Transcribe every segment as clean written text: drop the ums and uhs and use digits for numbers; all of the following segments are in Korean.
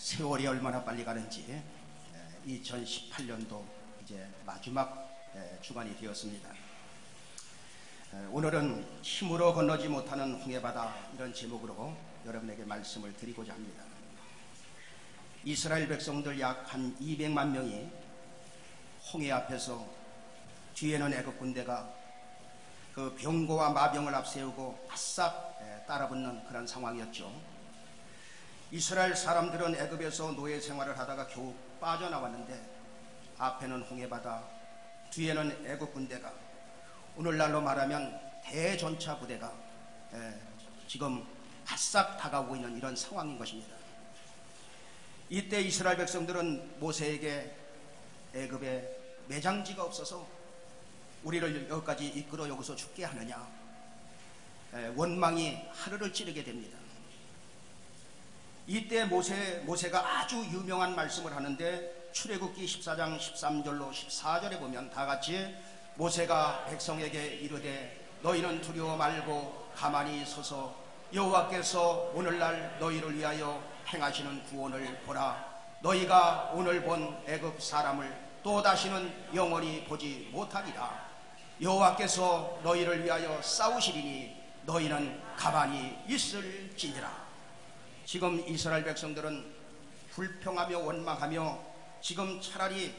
세월이 얼마나 빨리 가는지 2018년도 이제 마지막 주간이 되었습니다. 오늘은 힘으로 건너지 못하는 홍해바다, 이런 제목으로 여러분에게 말씀을 드리고자 합니다. 이스라엘 백성들 약 한 200만 명이 홍해 앞에서, 뒤에는 애굽 군대가 그 병거와 마병을 앞세우고 바싹 따라붙는 그런 상황이었죠. 이스라엘 사람들은 애굽에서 노예 생활을 하다가 겨우 빠져나왔는데, 앞에는 홍해바다, 뒤에는 애굽 군대가, 오늘날로 말하면 대전차 부대가 지금 바싹 다가오고 있는 이런 상황인 것입니다. 이때 이스라엘 백성들은 모세에게 애굽에 매장지가 없어서 우리를 여기까지 이끌어 여기서 죽게 하느냐, 원망이 하늘을 찌르게 됩니다. 이때 모세가 아주 유명한 말씀을 하는데, 출애굽기 14장 13절로 14절에 보면 다같이 모세가 백성에게 이르되 너희는 두려워 말고 가만히 서서 여호와께서 오늘날 너희를 위하여 행하시는 구원을 보라. 너희가 오늘 본 애굽 사람을 또 다시는 영원히 보지 못하리라. 여호와께서 너희를 위하여 싸우시리니 너희는 가만히 있을지니라. 지금 이스라엘 백성들은 불평하며 원망하며 지금 차라리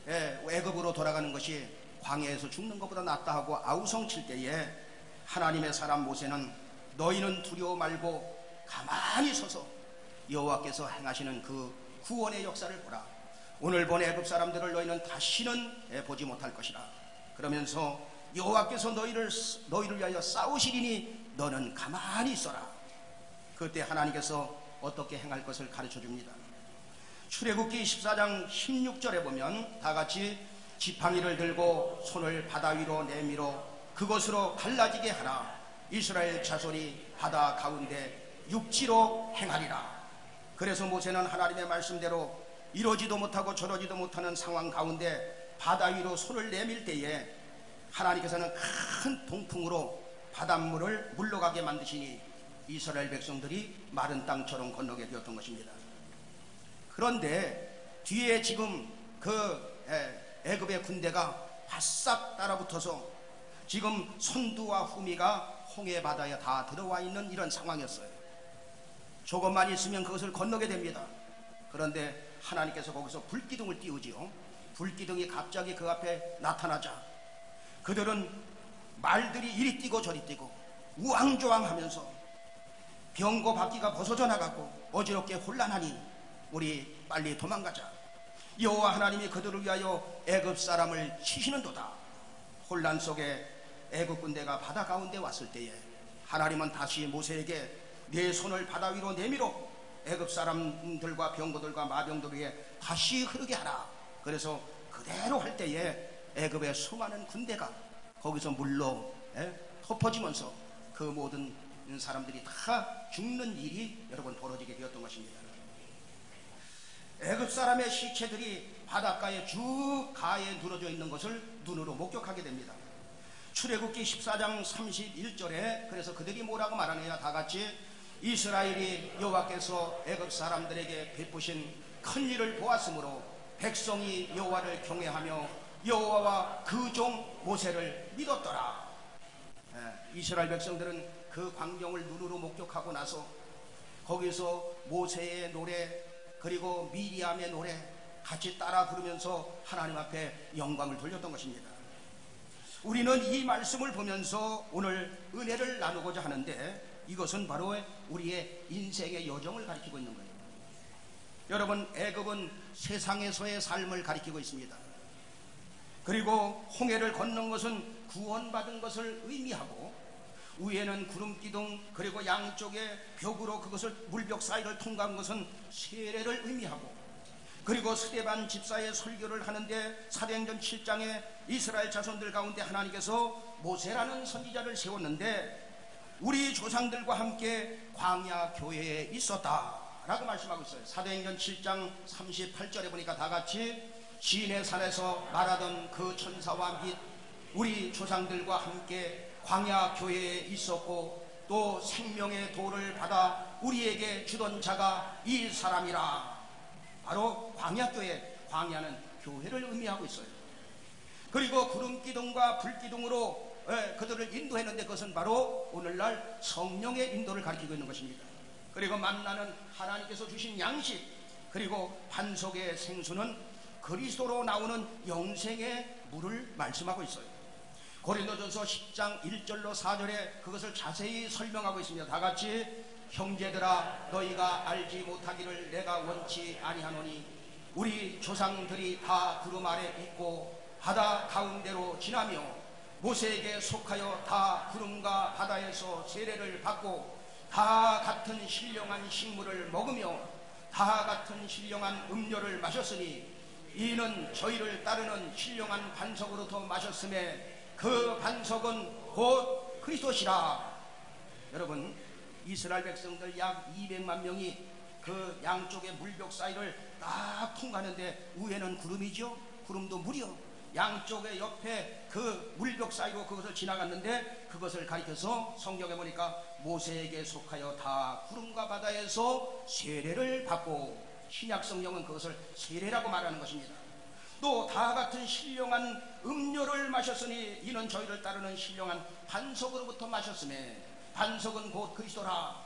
애굽으로 돌아가는 것이 광야에서 죽는 것보다 낫다 하고 아우성칠 때에, 하나님의 사람 모세는 너희는 두려워 말고 가만히 서서 여호와께서 행하시는 그 구원의 역사를 보라. 오늘 본 애굽 사람들을 너희는 다시는 보지 못할 것이라. 그러면서 여호와께서 너희를 위하여 싸우시리니 너는 가만히 있어라. 그때 하나님께서 어떻게 행할 것을 가르쳐 줍니다. 출애굽기 14장 16절에 보면 다같이 지팡이를 들고 손을 바다 위로 내밀어 그것으로 갈라지게 하라. 이스라엘 자손이 바다 가운데 육지로 행하리라. 그래서 모세는 하나님의 말씀대로 이러지도 못하고 저러지도 못하는 상황 가운데 바다 위로 손을 내밀 때에 하나님께서는 큰 동풍으로 바닷물을 물러가게 만드시니 이스라엘 백성들이 마른 땅처럼 건너게 되었던 것입니다. 그런데 뒤에 지금 그 애굽의 군대가 바싹 따라붙어서 지금 선두와 후미가 홍해 바다에 다 들어와 있는 이런 상황이었어요. 조금만 있으면 그것을 건너게 됩니다. 그런데 하나님께서 거기서 불기둥을 띄우지요. 불기둥이 갑자기 그 앞에 나타나자 그들은 말들이 이리 뛰고 저리 뛰고 우왕좌왕하면서 병거 바퀴가 벗어져 나가고 어지럽게 혼란하니 우리 빨리 도망가자. 여호와 하나님이 그들을 위하여 애굽 사람을 치시는도다. 혼란 속에 애굽 군대가 바다 가운데 왔을 때에 하나님은 다시 모세에게 내 손을 바다 위로 내밀어 애굽 사람들과 병거들과 마병들에게 다시 흐르게 하라. 그래서 그대로 할 때에 애굽의 수많은 군대가 거기서 물로 덮어지면서 그 모든 사람들이 다 죽는 일이 여러분 벌어지게 되었던 것입니다. 애굽 사람의 시체들이 바닷가에 쭉 가에 누러져 있는 것을 눈으로 목격하게 됩니다. 출애굽기 14장 31절에 그래서 그들이 뭐라고 말하느냐, 다같이 이스라엘이 여호와께서 애굽 사람들에게 베푸신 큰 일을 보았으므로 백성이 여호와를 경외하며 여호와와 그 종 모세를 믿었더라. 이스라엘 백성들은 그 광경을 눈으로 목격하고 나서 거기서 모세의 노래 그리고 미리암의 노래 같이 따라 부르면서 하나님 앞에 영광을 돌렸던 것입니다. 우리는 이 말씀을 보면서 오늘 은혜를 나누고자 하는데, 이것은 바로 우리의 인생의 여정을 가리키고 있는 거예요. 여러분, 애굽은 세상에서의 삶을 가리키고 있습니다. 그리고 홍해를 건넌 것은 구원받은 것을 의미하고, 위에는 구름기둥 그리고 양쪽에 벽으로 그것을 물벽 사이를 통과한 것은 세례를 의미하고, 그리고 스데반 집사의 설교를 하는데 사도행전 7장에 이스라엘 자손들 가운데 하나님께서 모세라는 선지자를 세웠는데 우리 조상들과 함께 광야 교회에 있었다라고 말씀하고 있어요. 사도행전 7장 38절에 보니까 다같이 시내 산에서 말하던 그 천사와 및 우리 조상들과 함께 광야 교회에 있었고 또 생명의 도를 받아 우리에게 주던 자가 이 사람이라. 바로 광야교회, 광야는 교회를 의미하고 있어요. 그리고 구름기둥과 불기둥으로 그들을 인도했는데 그것은 바로 오늘날 성령의 인도를 가리키고 있는 것입니다. 그리고 만나는 하나님께서 주신 양식, 그리고 반석의 생수는 그리스도로 나오는 영생의 물을 말씀하고 있어요. 고린도전서 10장 1절로 4절에 그것을 자세히 설명하고 있습니다. 다같이 형제들아 너희가 알지 못하기를 내가 원치 아니하노니 우리 조상들이 다 구름 아래 있고 바다 가운데로 지나며 모세에게 속하여 다 구름과 바다에서 세례를 받고 다 같은 신령한 식물을 먹으며 다 같은 신령한 음료를 마셨으니 이는 저희를 따르는 신령한 반석으로부터 마셨음에 그 반석은 곧 그리스도시라. 여러분, 이스라엘 백성들 약 200만 명이 그 양쪽의 물벽 사이를 딱 통과하는데 위에는 구름이죠. 구름도 물이요. 양쪽의 옆에 그 물벽 사이로 그것을 지나갔는데 그것을 가리켜서 성경에 보니까 모세에게 속하여 다 구름과 바다에서 세례를 받고, 신약 성경은 그것을 세례라고 말하는 것입니다. 또 다 같은 신령한 음료를 마셨으니 이는 저희를 따르는 신령한 반석으로부터 마셨음에 반석은 곧 그리스도라.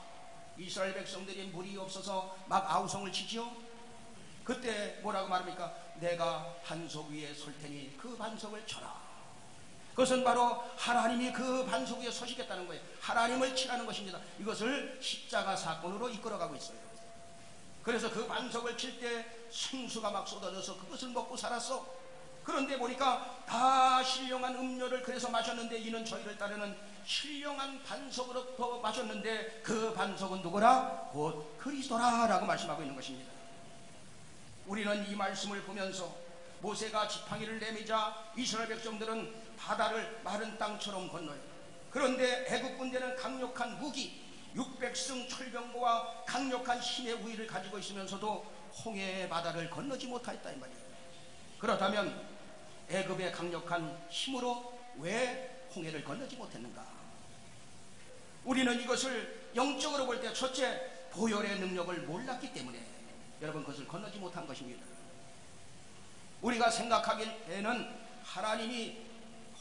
이스라엘 백성들이 물이 없어서 막 아우성을 치지요. 그때 뭐라고 말합니까? 내가 반석 위에 설 테니 그 반석을 쳐라. 그것은 바로 하나님이 그 반석 위에 서시겠다는 거예요. 하나님을 치라는 것입니다. 이것을 십자가 사건으로 이끌어가고 있어요. 그래서 그 반석을 칠 때 생수가 막 쏟아져서 그것을 먹고 살았어. 그런데 보니까 다 신령한 음료를 그래서 마셨는데 이는 저희를 따르는 신령한 반석으로부터 마셨는데 그 반석은 누구라? 곧 그리스도라 라고 말씀하고 있는 것입니다. 우리는 이 말씀을 보면서 모세가 지팡이를 내미자 이스라엘 백성들은 바다를 마른 땅처럼 건너요. 그런데 애굽 군대는 강력한 무기 600승 철병거와 강력한 힘의 우위를 가지고 있으면서도 홍해의 바다를 건너지 못하였다 이 말이에요. 그렇다면 애굽의 강력한 힘으로 왜 홍해를 건너지 못했는가? 우리는 이것을 영적으로 볼 때 첫째, 보혈의 능력을 몰랐기 때문에 여러분 그것을 건너지 못한 것입니다. 우리가 생각하기에는 하나님이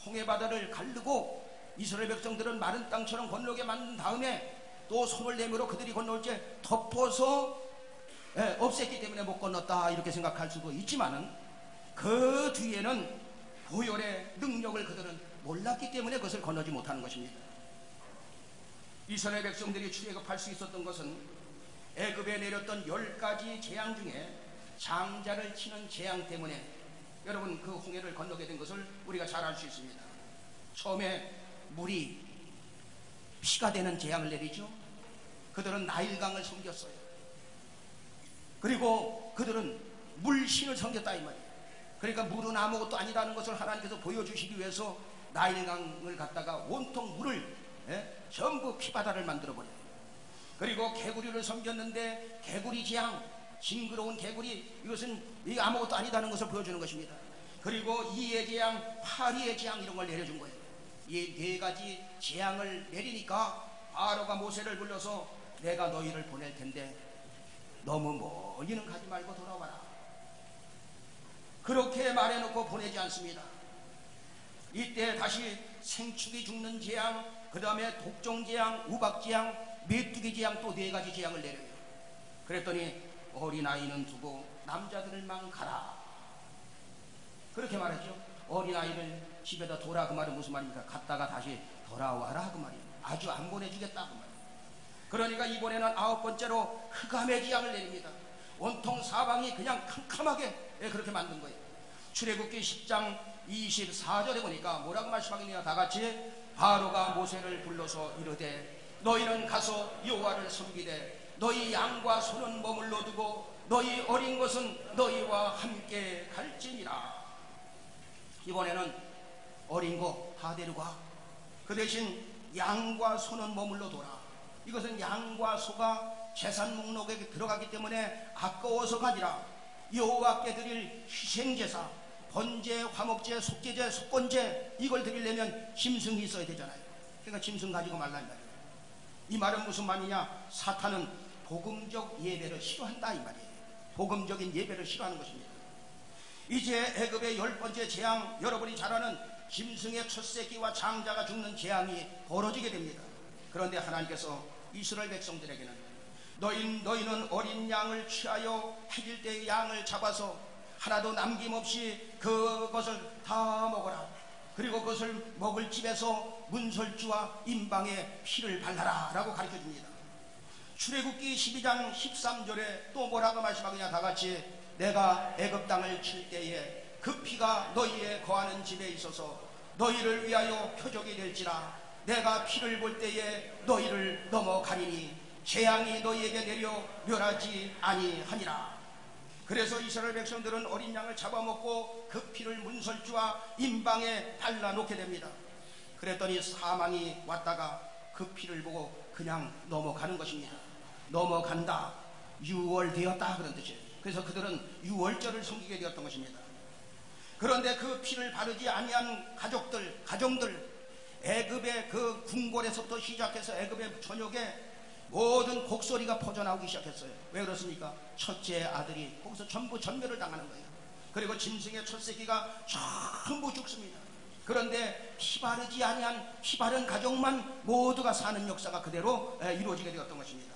홍해바다를 가르고 이스라엘 백성들은 마른 땅처럼 건너게 만든 다음에 또 손을 내밀어 그들이 건너올 때 덮어서 없앴기 때문에 못 건넜다 이렇게 생각할 수도 있지만은 그 뒤에는 보혈의 능력을 그들은 몰랐기 때문에 그것을 건너지 못하는 것입니다. 이스라엘 백성들이 출애굽할 수 있었던 것은 애굽에 내렸던 10가지 재앙 중에 장자를 치는 재앙 때문에 여러분 그 홍해를 건너게 된 것을 우리가 잘 알 수 있습니다. 처음에 물이 피가 되는 재앙을 내리죠. 그들은 나일강을 섬겼어요. 그리고 그들은 물신을 섬겼다 이 말이에요. 그러니까 물은 아무것도 아니라는 것을 하나님께서 보여주시기 위해서 나일강을 갖다가 온통 물을 전부 피바다를 만들어버려요. 그리고 개구리를 섬겼는데 개구리 재앙, 징그러운 개구리, 이것은 이게 아무것도 아니다는 것을 보여주는 것입니다. 그리고 이의 재앙, 파리의 재앙 이런 걸 내려준 거예요. 이 4가지 재앙을 내리니까 바로가 모세를 불러서 내가 너희를 보낼 텐데 너무 멀리는 가지 말고 돌아와라. 그렇게 말해놓고 보내지 않습니다. 이때 다시 생축이 죽는 재앙, 그 다음에 독종 재앙, 우박 재앙, 메뚜기 재앙 또 4가지 재앙을 내려요. 그랬더니 어린아이는 두고 남자들만 가라. 그렇게 말했죠. 어린아이를 집에다 둬라. 그 말은 무슨 말입니까? 갔다가 다시 돌아와라 그 말이에요. 아주 안 보내주겠다 그 말이에요. 그러니까 이번에는 9번째로 흑암의 재앙을 내립니다. 온통 사방이 그냥 캄캄하게 그렇게 만든 거예요. 출애굽기 10장 24절에 보니까 뭐라고 말씀하겠느냐. 다같이 바로가 모세를 불러서 이르되 너희는 가서 여호와를 섬기되 너희 양과 소는 머물러 두고 너희 어린 것은 너희와 함께 갈지니라. 이번에는 어린 거 다 데려가. 그 대신 양과 소는 머물러 둬라. 이것은 양과 소가 제산 목록에 들어가기 때문에 아까워서가 아니라 여호와께 드릴 희생제사, 번제, 화목제, 속죄제, 속건제 이걸 드리려면 짐승이 있어야 되잖아요. 그러니까 짐승 가지고 말라 이 말이에요. 이 말은 무슨 말이냐? 사탄은 복음적 예배를 싫어한다 이 말이에요. 복음적인 예배를 싫어하는 것입니다. 이제 애굽의 10번째 재앙, 여러분이 잘 아는 짐승의 첫 새끼와 장자가 죽는 재앙이 벌어지게 됩니다. 그런데 하나님께서 이스라엘 백성들에게는 너희는 어린 양을 취하여 해질 때의 양을 잡아서 하나도 남김없이 그것을 다 먹어라. 그리고 그것을 먹을 집에서 문설주와 임방에 피를 발라라 라고 가르쳐줍니다. 출애굽기 12장 13절에 또 뭐라고 말씀하느냐, 다같이 내가 애굽 땅을 칠 때에 그 피가 너희의 거하는 집에 있어서 너희를 위하여 표적이 될지라. 내가 피를 볼 때에 너희를 넘어가리니 재앙이 너희에게 내려 멸하지 아니하니라. 그래서 이스라엘 백성들은 어린 양을 잡아먹고 그 피를 문설주와 임방에 발라놓게 됩니다. 그랬더니 사망이 왔다가 그 피를 보고 그냥 넘어가는 것입니다. 넘어간다, 유월되었다 그런 뜻이에요. 그래서 그들은 유월절을 섬기게 되었던 것입니다. 그런데 그 피를 바르지 아니한 가정들, 애굽의 그 궁궐에서부터 시작해서 애굽의 전역에 모든 곡소리가 퍼져나오기 시작했어요. 왜 그렇습니까? 첫째 아들이 거기서 전부 전멸을 당하는 거예요. 그리고 짐승의 첫 새끼가 전부 죽습니다. 그런데 피 바르지 아니한 피 바른 가족만 모두가 사는 역사가 그대로 이루어지게 되었던 것입니다.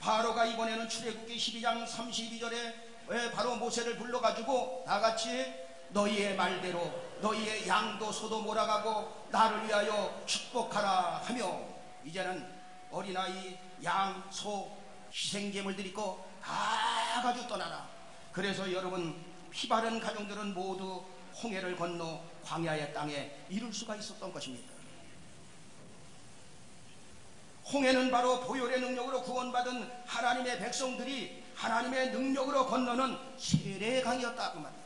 바로가 이번에는 출애굽기 12장 32절에 바로 모세를 불러가지고 다같이 너희의 말대로 너희의 양도 소도 몰아가고 나를 위하여 축복하라 하며, 이제는 어린아이, 양, 소, 희생제물들 있고 다 가지고 떠나라. 그래서 여러분, 피바른 가정들은 모두 홍해를 건너 광야의 땅에 이룰 수가 있었던 것입니다. 홍해는 바로 보혈의 능력으로 구원받은 하나님의 백성들이 하나님의 능력으로 건너는 세례의 강이었다 그 말이에요.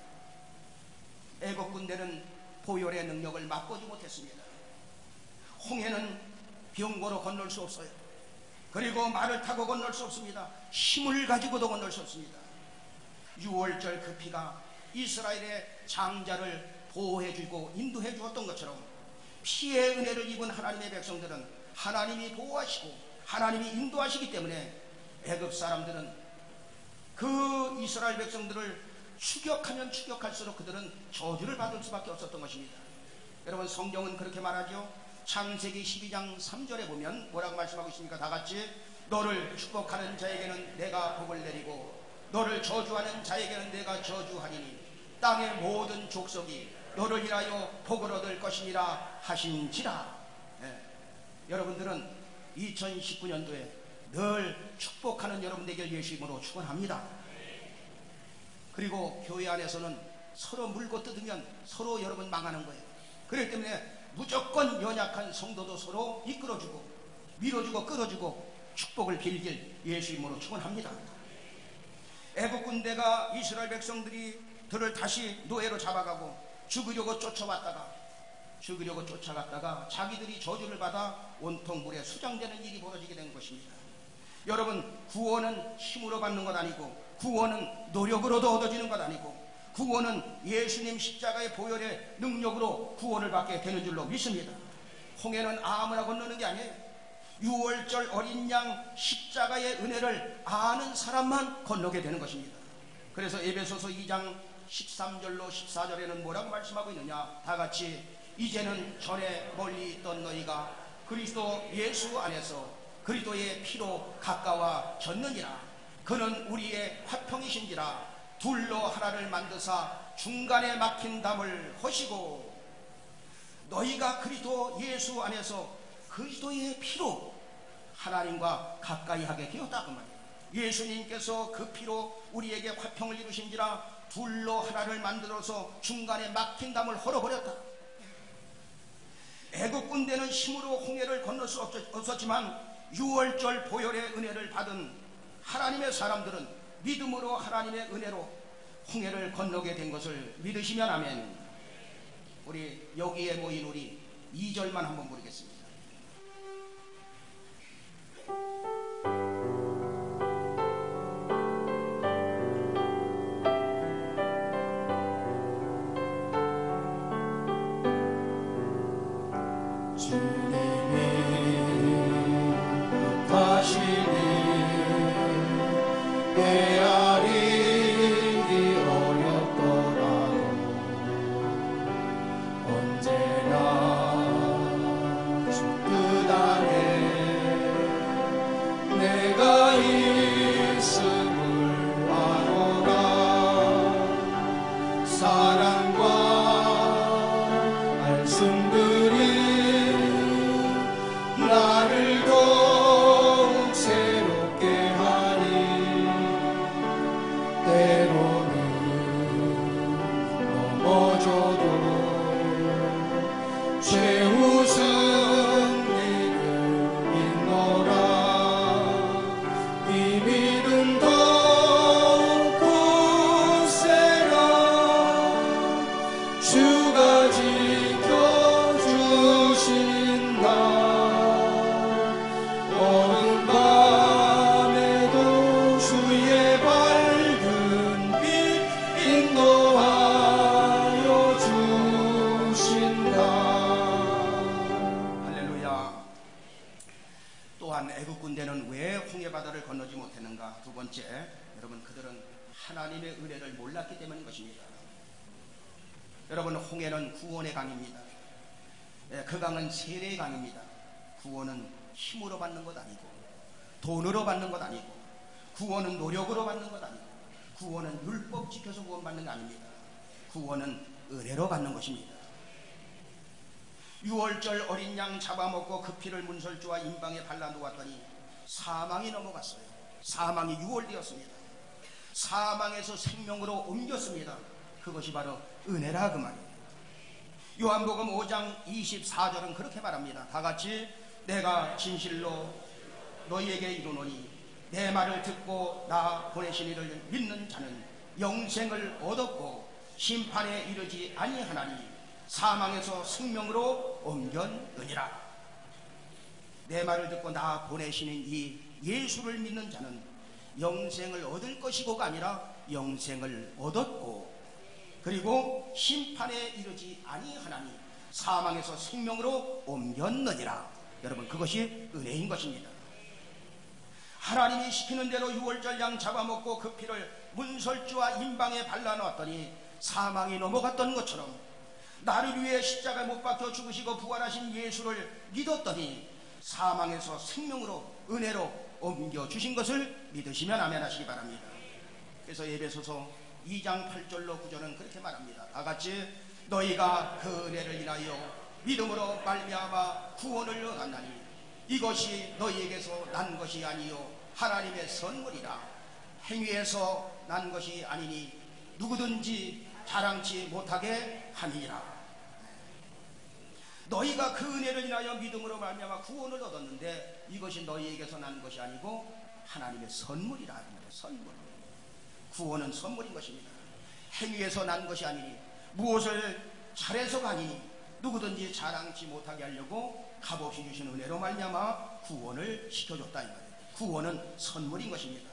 애국 군대는 보혈의 능력을 맛보지 못했습니다. 홍해는 병거로 건널 수 없어요. 그리고 말을 타고 건널 수 없습니다. 힘을 가지고도 건널 수 없습니다. 유월절 그 피가 이스라엘의 장자를 보호해주고 인도해 주었던 것처럼 피의 은혜를 입은 하나님의 백성들은 하나님이 보호하시고 하나님이 인도하시기 때문에 애굽 사람들은 그 이스라엘 백성들을 추격하면 추격할수록 그들은 저주를 받을 수밖에 없었던 것입니다. 여러분, 성경은 그렇게 말하죠. 창세기 12장 3절에 보면 뭐라고 말씀하고 있습니까? 다같이 너를 축복하는 자에게는 내가 복을 내리고 너를 저주하는 자에게는 내가 저주하리니 땅의 모든 족속이 너를 인하여 복을 얻을 것이니라 하신지라. 여러분들은 2019년도에 늘 축복하는 여러분 되길 예수 이름으로 축원합니다. 그리고 교회 안에서는 서로 물고 뜯으면 서로 여러분 망하는 거예요. 그렇기 때문에 무조건 연약한 성도도 서로 이끌어주고 밀어주고 끌어주고 축복을 빌길 예수 이름으로 축원합니다. 애국 군대가 이스라엘 백성들이 들을 다시 노예로 잡아가고 죽으려고 쫓아갔다가 자기들이 저주를 받아 온통 물에 수장되는 일이 벌어지게 된 것입니다. 여러분, 구원은 힘으로 받는 것 아니고 구원은 노력으로도 얻어지는 것 아니고 구원은 예수님 십자가의 보혈의 능력으로 구원을 받게 되는 줄로 믿습니다. 홍해는 아무나 건너는 게 아니에요. 유월절 어린 양 십자가의 은혜를 아는 사람만 건너게 되는 것입니다. 그래서 에베소서 2장 13절로 14절에는 뭐라고 말씀하고 있느냐, 다같이 이제는 전에 멀리 있던 너희가 그리스도 예수 안에서 그리스도의 피로 가까워졌느니라. 그는 우리의 화평이신지라. 둘로 하나를 만드사 중간에 막힌 담을 허시고 너희가 그리스도 예수 안에서 그리스도의 피로 하나님과 가까이 하게 되었다 그 말이에요. 예수님께서 그 피로 우리에게 화평을 이루신지라. 둘로 하나를 만들어서 중간에 막힌 담을 헐어버렸다. 애국 군대는 힘으로 홍해를 건널 수 없었지만 유월절 보혈의 은혜를 받은 하나님의 사람들은 믿음으로 하나님의 은혜로 홍해를 건너게 된 것을 믿으시면 아멘. 우리 여기에 모인 우리 2절만 한번 부르겠습니다. 내 아리 못했는가? 두 번째, 여러분 그들은 하나님의 은혜를 몰랐기 때문인 것입니다. 여러분, 홍해는 구원의 강입니다. 그 강은 세례의 강입니다. 구원은 힘으로 받는 것 아니고, 돈으로 받는 것 아니고, 구원은 노력으로 받는 것 아니고, 구원은 율법 지켜서 구원받는 게 아닙니다. 구원은 은혜로 받는 것입니다. 유월절 어린 양 잡아먹고 그 피를 문설주와 임방에 발라놓았더니 사망이 넘어갔어요. 사망이 유월되었습니다. 사망에서 생명으로 옮겼습니다. 그것이 바로 은혜라 그 말이에요. 요한복음 5장 24절은 그렇게 말합니다. 다 같이, 내가 진실로 너희에게 이르노니 내 말을 듣고 나 보내신 이를 믿는 자는 영생을 얻었고 심판에 이르지 아니하나니 사망에서 생명으로 옮겼느니라. 내 말을 듣고 나 보내시는 이 예수를 믿는 자는 영생을 얻을 것이고가 아니라 영생을 얻었고, 그리고 심판에 이르지 아니하나니 사망에서 생명으로 옮겼느니라. 여러분, 그것이 은혜인 것입니다. 하나님이 시키는 대로 유월절 양 잡아먹고 그 피를 문설주와 임방에 발라놓았더니 사망이 넘어갔던 것처럼 나를 위해 십자가에 못 박혀 죽으시고 부활하신 예수를 믿었더니 사망에서 생명으로, 은혜로 옮겨주신 것을 믿으시면 아멘 하시기 바랍니다. 그래서 에베소서 2장 8절로 9절은 그렇게 말합니다. 다 같이, 너희가 그 은혜를 인하여 믿음으로 말미암아 구원을 얻었나니 이것이 너희에게서 난 것이 아니요 하나님의 선물이라. 행위에서 난 것이 아니니 누구든지 자랑치 못하게 함이니라. 너희가 그 은혜를 인하여 믿음으로 말미암아 구원을 얻었는데 이것이 너희에게서 난 것이 아니고 하나님의 선물이라. 선물. 구원은 선물인 것입니다. 행위에서 난 것이 아니니, 무엇을 잘해서가 아니니 누구든지 자랑치 못하게 하려고 값없이 주신 은혜로 말미암아 구원을 시켜줬다 이 말이에요. 구원은 선물인 것입니다.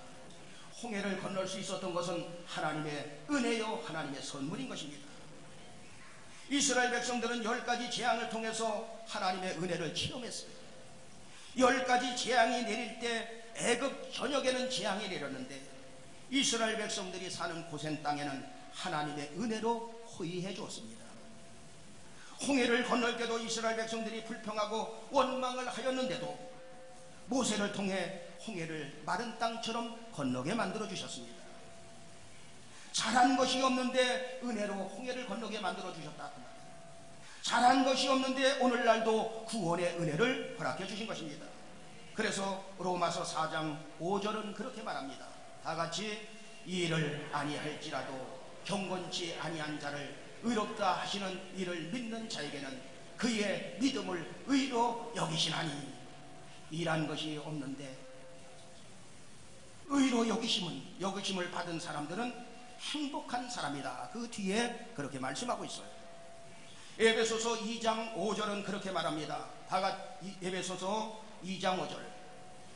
홍해를 건널 수 있었던 것은 하나님의 은혜요 하나님의 선물인 것입니다. 이스라엘 백성들은 10가지 재앙을 통해서 하나님의 은혜를 체험했어요. 10가지 재앙이 내릴 때 애굽 전역에는 재앙이 내렸는데 이스라엘 백성들이 사는 고센 땅에는 하나님의 은혜로 호위해 주었습니다. 홍해를 건널 때도 이스라엘 백성들이 불평하고 원망을 하였는데도 모세를 통해 홍해를 마른 땅처럼 건너게 만들어 주셨습니다. 잘한 것이 없는데 은혜로 홍해를 건너게 만들어 주셨다. 잘한 것이 없는데 오늘날도 구원의 은혜를 허락해 주신 것입니다. 그래서 로마서 4장 5절은 그렇게 말합니다. 다 같이, 이 일을 아니할지라도 경건치 아니한 자를 의롭다 하시는 이를 믿는 자에게는 그의 믿음을 의로 여기시나니. 일한 것이 없는데 의로 여기심을 받은 사람들은 행복한 사람이다. 그 뒤에 그렇게 말씀하고 있어요. 에베소서 2장 5절은 그렇게 말합니다. 에베소서 2장 5절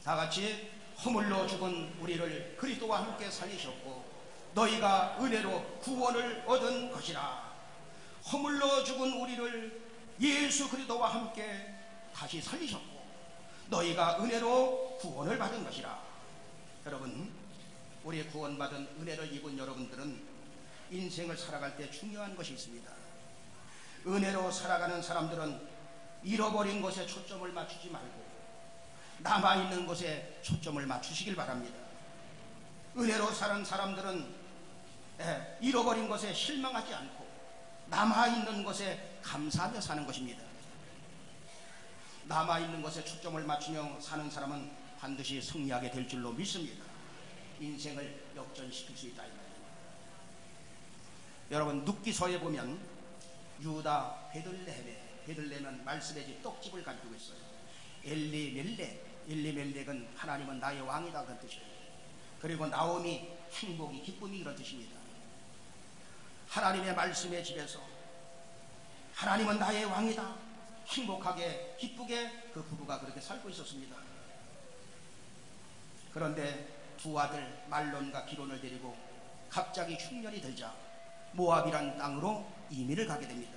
다 같이, 허물로 죽은 우리를 그리스도와 함께 살리셨고 너희가 은혜로 구원을 얻은 것이라. 허물로 죽은 우리를 예수 그리스도와 함께 다시 살리셨고 너희가 은혜로 구원을 받은 것이라. 여러분, 우리 구원받은 은혜를 입은 여러분들은 인생을 살아갈 때 중요한 것이 있습니다. 은혜로 살아가는 사람들은 잃어버린 것에 초점을 맞추지 말고 남아있는 것에 초점을 맞추시길 바랍니다. 은혜로 사는 사람들은 잃어버린 것에 실망하지 않고 남아있는 것에 감사하며 사는 것입니다. 남아있는 것에 초점을 맞추며 사는 사람은 반드시 승리하게 될 줄로 믿습니다. 인생을 역전시킬 수 있다 이 말입니다. 여러분, 눕기서에 보면 유다 베들레헴은 말씀의 집 떡집을 가지고 있어요. 엘리멜렉은 하나님은 나의 왕이다 그런 뜻이에요. 그리고 나오미 행복이 기쁨이 그런 뜻입니다. 하나님의 말씀의 집에서 하나님은 나의 왕이다 행복하게 기쁘게 그 부부가 그렇게 살고 있었습니다. 그런데 두 아들 말론과 기론을 데리고 갑자기 흉년이 들자 모압이란 땅으로 이민을 가게 됩니다.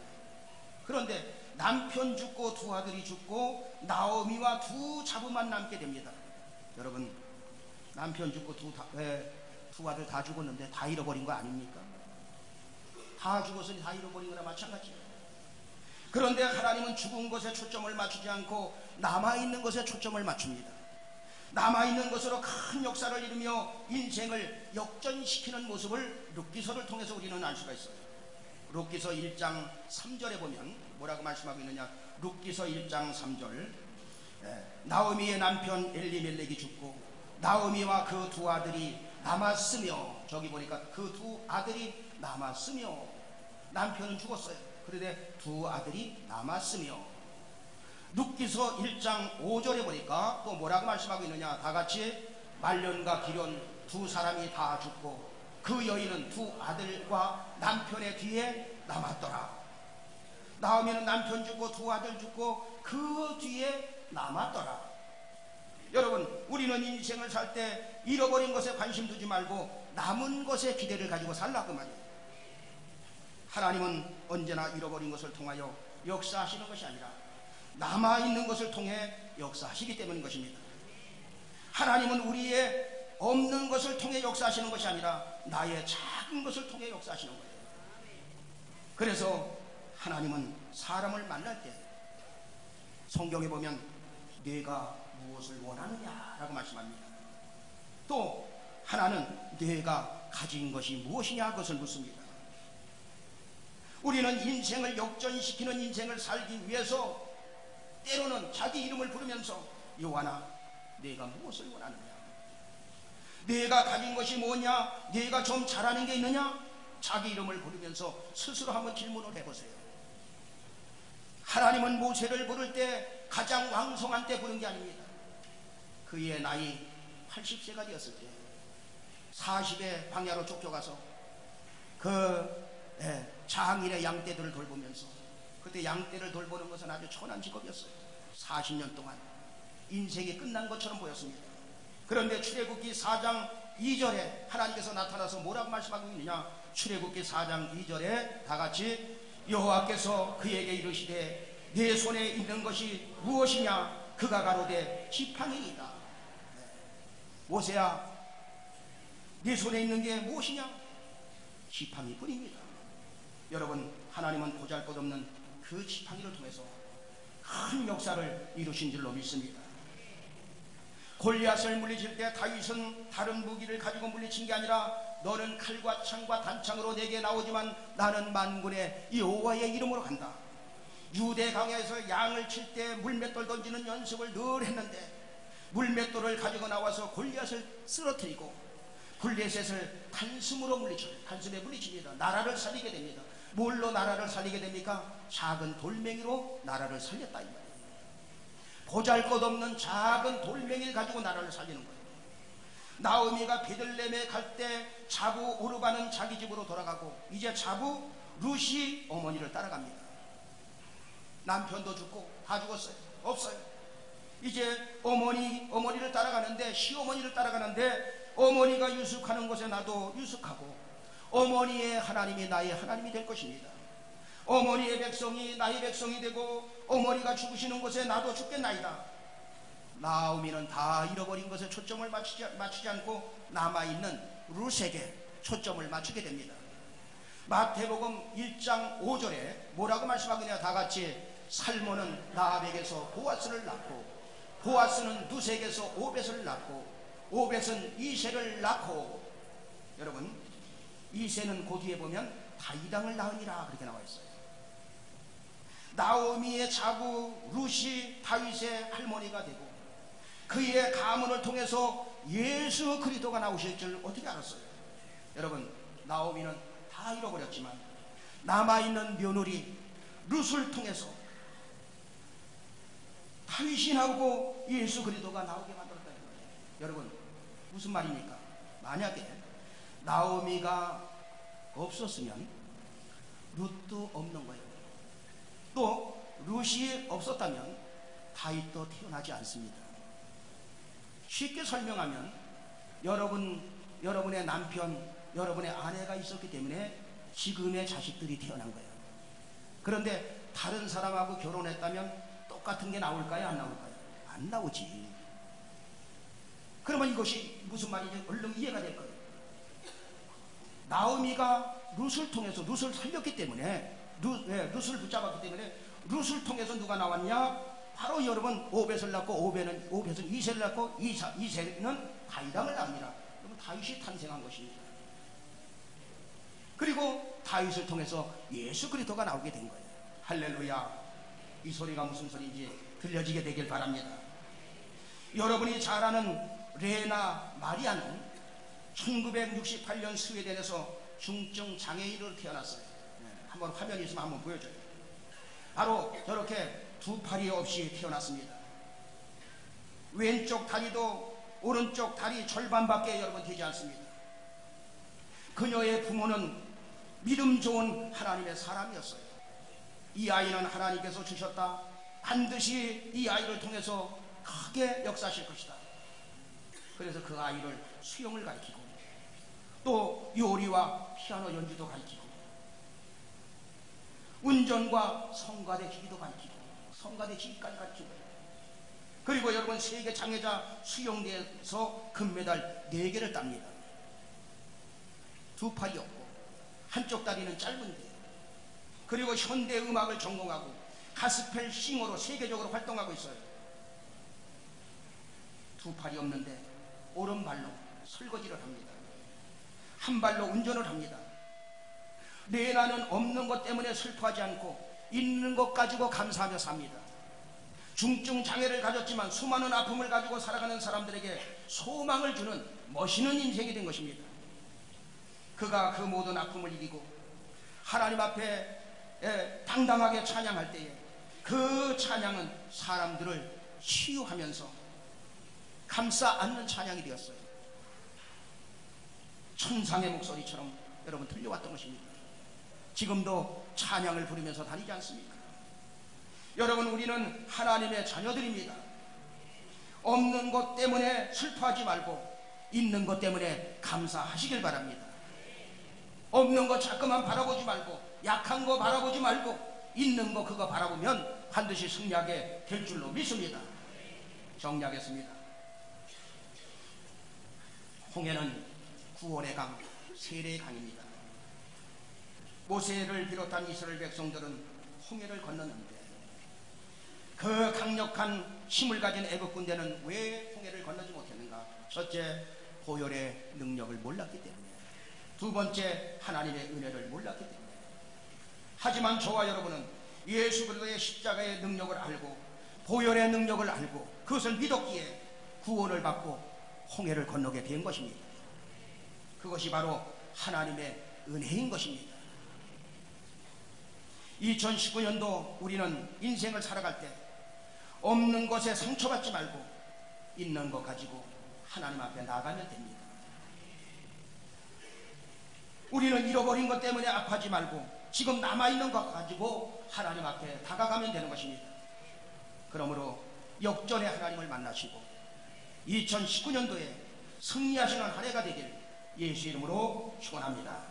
그런데 남편 죽고 두 아들이 죽고 나오미와 두 자부만 남게 됩니다. 여러분, 남편 죽고 두 아들 다 죽었는데 다 잃어버린 거 아닙니까? 다 죽었으니 다 잃어버린 거나 마찬가지예요. 그런데 하나님은 죽은 것에 초점을 맞추지 않고 남아있는 것에 초점을 맞춥니다. 남아있는 것으로 큰 역사를 이루며 인생을 역전시키는 모습을 룻기서를 통해서 우리는 알 수가 있어요. 룻기서 1장 3절에 보면 뭐라고 말씀하고 있느냐. 룻기서 1장 3절, 나오미의 남편 엘리멜렉이 죽고 나오미와 그 두 아들이 남았으며, 저기 보니까 그 두 아들이 남았으며, 남편은 죽었어요. 그런데 두 아들이 남았으며, 룻기서 1장 5절에 보니까 또 뭐라고 말씀하고 있느냐. 다같이 말년과 기련 두 사람이 다 죽고 그 여인은 두 아들과 남편의 뒤에 남았더라. 나오미는 남편 죽고 두 아들 죽고 그 뒤에 남았더라. 여러분, 우리는 인생을 살 때 잃어버린 것에 관심 두지 말고 남은 것에 기대를 가지고 살라 그 말이에요. 하나님은 언제나 잃어버린 것을 통하여 역사하시는 것이 아니라 남아있는 것을 통해 역사하시기 때문인 것입니다. 하나님은 우리의 없는 것을 통해 역사하시는 것이 아니라 나의 작은 것을 통해 역사하시는 거예요. 그래서 하나님은 사람을 만날 때 성경에 보면 네가 무엇을 원하느냐라고 말씀합니다. 또 하나는 네가 가진 것이 무엇이냐 그것을 묻습니다. 우리는 인생을 역전시키는 인생을 살기 위해서 때로는 자기 이름을 부르면서 요한아 네가 무엇을 원하느냐, 네가 가진 것이 뭐냐, 네가 좀 잘하는 게 있느냐, 자기 이름을 부르면서 스스로 한번 질문을 해보세요. 하나님은 모세를 부를 때 가장 왕성한 때 부른 게 아닙니다. 그의 나이 80세가 되었을 때 40에 광야로 쫓겨가서 장인의 양떼들을 돌보면서, 그때 양떼를 돌보는 것은 아주 천한 직업이었어요. 40년 동안 인생이 끝난 것처럼 보였습니다. 그런데 출애굽기 4장 2절에 하나님께서 나타나서 뭐라고 말씀하고 있느냐. 출애굽기 4장 2절에 다같이 여호와께서 그에게 이르시되 네 손에 있는 것이 무엇이냐. 그가 가로되 지팡이이다. 모세야, 네 손에 있는 게 무엇이냐? 지팡이뿐입니다. 여러분, 하나님은 보잘것없는 그 지팡이를 통해서 큰 역사를 이루신 줄로 믿습니다. 골리앗을 물리칠 때 다윗은 다른 무기를 가지고 물리친 게 아니라 너는 칼과 창과 단창으로 내게 나오지만 나는 만군의 여호와의 이름으로 간다. 유대 강야에서 양을 칠 때 물맷돌 던지는 연습을 늘 했는데 물맷돌을 가지고 나와서 골리앗을 쓰러뜨리고 블레셋을 단숨에 물리칩니다. 나라를 살리게 됩니다. 뭘로 나라를 살리게 됩니까? 작은 돌멩이로 나라를 살렸다 이 말이에요. 보잘것없는 작은 돌멩이를 가지고 나라를 살리는 거예요. 나오미가 베들레헴에 갈 때 자부 오르바는 자기 집으로 돌아가고 이제 자부 룻이 어머니를 따라갑니다. 남편도 죽고 다 죽었어요. 없어요. 이제 어머니를 따라가는데, 시어머니를 따라가는데 어머니가 유숙하는 곳에 나도 유숙하고 어머니의 하나님이 나의 하나님이 될 것입니다. 어머니의 백성이 나의 백성이 되고 어머니가 죽으시는 곳에 나도 죽겠나이다. 나오미는 다 잃어버린 것에 초점을 맞추지 않고 남아있는 룻에게 초점을 맞추게 됩니다. 마태복음 1장 5절에 뭐라고 말씀하느냐. 다같이 살모는 라합에게서 보아스를 낳고 보아스는 룻에게서 오벳을 낳고 오벳은 이새를 낳고, 여러분 이새는 그 뒤에 보면 다윗왕을 낳으니라 그렇게 나와 있어요. 나오미의 자부 룻이 다윗의 할머니가 되고 그의 가문을 통해서 예수 그리스도가 나오실 줄 어떻게 알았어요? 여러분, 나오미는 다 잃어버렸지만 남아있는 며느리 룻을 통해서 다윗이 나오고 예수 그리스도가 나오게 만들었다는 거예요. 여러분, 무슨 말입니까? 만약에 나오미가 없었으면 룻도 없는 거예요. 또 룻이 없었다면 다윗도 태어나지 않습니다. 쉽게 설명하면 여러분의 남편, 여러분의 아내가 있었기 때문에 지금의 자식들이 태어난 거예요. 그런데 다른 사람하고 결혼했다면 똑같은 게 나올까요? 안 나올까요? 안 나오지. 그러면 이것이 무슨 말인지 얼른 이해가 될 거예요. 나오미가 룻을 통해서 룻을 살렸기 때문에 룻을 붙잡았기 때문에 룻을 통해서 누가 나왔냐? 바로 여러분 오벳을 낳고 오벳은 이새를 낳고 이새는 다윗왕을 낳습니다. 그러면 다윗이 탄생한 것입니다. 그리고 다윗을 통해서 예수 그리스도가 나오게 된 거예요. 할렐루야. 이 소리가 무슨 소리인지 들려지게 되길 바랍니다. 여러분이 잘 아는 레나 마리아는 1968년 스웨덴에서 중증 장애인으로 태어났어요. 한번 화면이 있으면 한번 보여줘요. 바로 저렇게 두 팔이 없이 태어났습니다. 왼쪽 다리도 오른쪽 다리 절반밖에 여러분 되지 않습니다. 그녀의 부모는 믿음 좋은 하나님의 사람이었어요. 이 아이는 하나님께서 주셨다. 반드시 이 아이를 통해서 크게 역사하실 것이다. 그래서 그 아이를 수영을 가르치고 또 요리와 피아노 연주도 가르치고 운전과 성가대 기기도 가르치고 성가대 기기까지 가르치고 그리고 여러분 세계 장애자 수영대에서 금메달 4개를 땁니다. 두 팔이 없고 한쪽 다리는 짧은데 그리고 현대 음악을 전공하고 가스펠 싱어로 세계적으로 활동하고 있어요. 두 팔이 없는데 오른발로 설거지를 합니다. 한 발로 운전을 합니다. 레나는 없는 것 때문에 슬퍼하지 않고 있는 것 가지고 감사하며 삽니다. 중증 장애를 가졌지만 수많은 아픔을 가지고 살아가는 사람들에게 소망을 주는 멋있는 인생이 된 것입니다. 그가 그 모든 아픔을 이기고 하나님 앞에 당당하게 찬양할 때에 그 찬양은 사람들을 치유하면서 감싸 안는 찬양이 되었어요. 천상의 목소리처럼 여러분 들려왔던 것입니다. 지금도 찬양을 부르면서 다니지 않습니까? 여러분 우리는 하나님의 자녀들입니다. 없는 것 때문에 슬퍼하지 말고 있는 것 때문에 감사하시길 바랍니다. 없는 거 자꾸만 바라보지 말고 약한 거 바라보지 말고 있는 거 그거 바라보면 반드시 승리하게 될 줄로 믿습니다. 정리하겠습니다. 홍해는 구원의 강, 세례의 강입니다. 모세를 비롯한 이스라엘 백성들은 홍해를 건넜는데 그 강력한 힘을 가진 애국 군대는 왜 홍해를 건너지 못했는가? 첫째, 보혈의 능력을 몰랐기 때문에, 두 번째, 하나님의 은혜를 몰랐기 때문에. 하지만 저와 여러분은 예수 그리스도의 십자가의 능력을 알고 보혈의 능력을 알고 그것을 믿었기에 구원을 받고 홍해를 건너게 된 것입니다. 그것이 바로 하나님의 은혜인 것입니다. 2019년도 우리는 인생을 살아갈 때 없는 것에 상처받지 말고 있는 것 가지고 하나님 앞에 나가면 됩니다. 우리는 잃어버린 것 때문에 아파하지 말고 지금 남아있는 것 가지고 하나님 앞에 다가가면 되는 것입니다. 그러므로 역전의 하나님을 만나시고 2019년도에 승리하시는 한 해가 되길 예수 이름으로 축원합니다.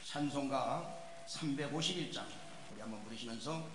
찬송가 351장 우리 한번 부르시면서